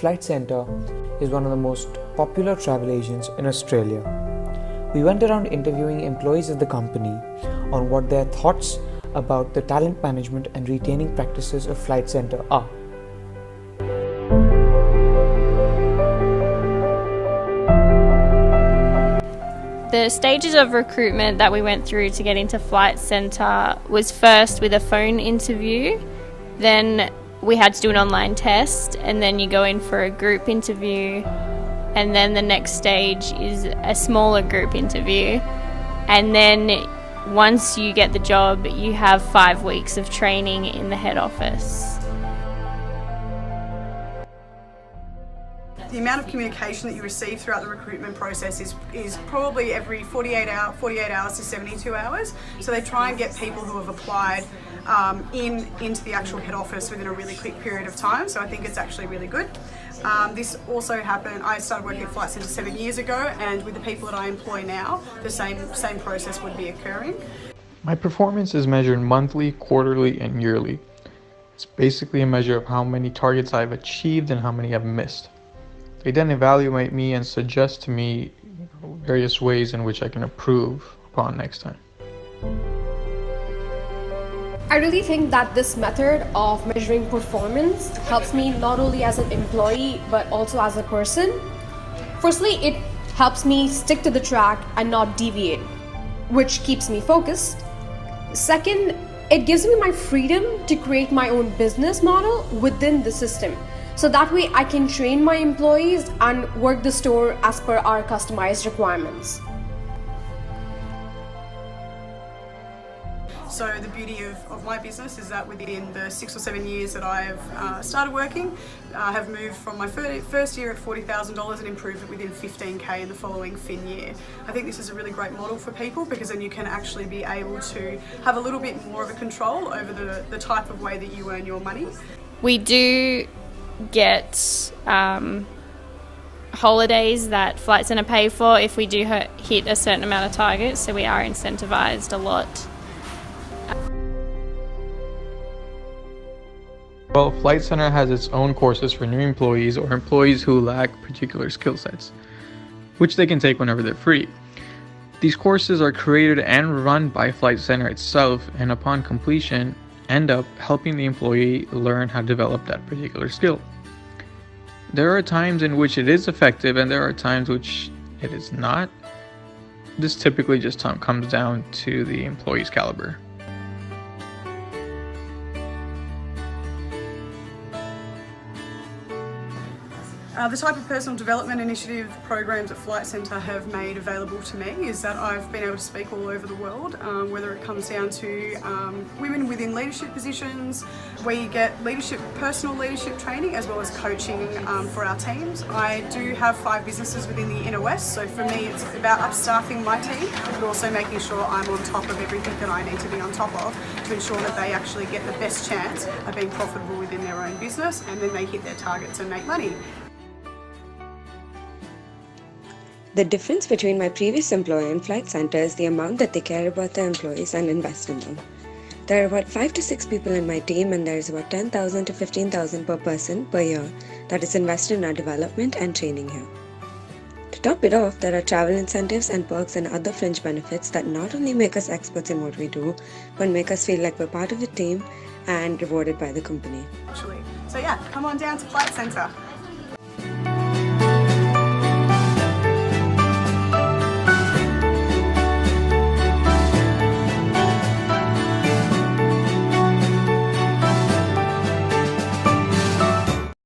Flight Centre is one of the most popular travel agents in Australia. We went around interviewing employees of the company on what their thoughts about the talent management and retaining practices of Flight Centre are. The stages of recruitment that we went through to get into Flight Centre was first with a phone interview, then we had to do an online test, and then you go in for a group interview, and then the next stage is a smaller group interview, and then once you get the job you have 5 weeks of training in the head office. The amount of communication that you receive throughout the recruitment process is probably every 48 hours to 72 hours. So they try and get people who have applied into the actual head office within a really quick period of time. So I think it's actually really good. This also happened, I started working at Flight Centre 7 years ago, and with the people that I employ now, the same process would be occurring. My performance is measured monthly, quarterly, and yearly. It's basically a measure of how many targets I've achieved and how many I've missed. They then evaluate me and suggest to me various ways in which I can improve upon next time. I really think that this method of measuring performance helps me not only as an employee but also as a person. Firstly, it helps me stick to the track and not deviate, which keeps me focused. Second, it gives me my freedom to create my own business model within the system. So that way I can train my employees and work the store as per our customized requirements. So the beauty of my business is that within the 6 or 7 years that I have started working, I have moved from my first year at $40,000 and improved it within $15,000 in the following fin year. I think this is a really great model for people because then you can actually be able to have a little bit more of a control over the type of way that you earn your money. We do get holidays that Flight Centre pay for if we do hit a certain amount of targets, so we are incentivised a lot. Well, Flight Centre has its own courses for new employees or employees who lack particular skill sets, which they can take whenever they're free. These courses are created and run by Flight Centre itself, and upon completion end up helping the employee learn how to develop that particular skill. There are times in which it is effective and there are times which it is not. This typically just comes down to the employee's caliber. The type of personal development initiative programs that Flight Centre have made available to me is that I've been able to speak all over the world, whether it comes down to women within leadership positions. We get personal leadership training as well as coaching for our teams. I do have 5 businesses within the inner west, so for me it's about upstaffing my team, but also making sure I'm on top of everything that I need to be on top of to ensure that they actually get the best chance of being profitable within their own business, and then they hit their targets and make money. The difference between my previous employer and Flight Centre is the amount that they care about their employees and invest in them. There are about 5 to 6 people in my team, and there is about $10,000 to $15,000 per person per year that is invested in our development and training here. To top it off, there are travel incentives and perks and other fringe benefits that not only make us experts in what we do, but make us feel like we're part of the team and rewarded by the company. So yeah, come on down to Flight Centre.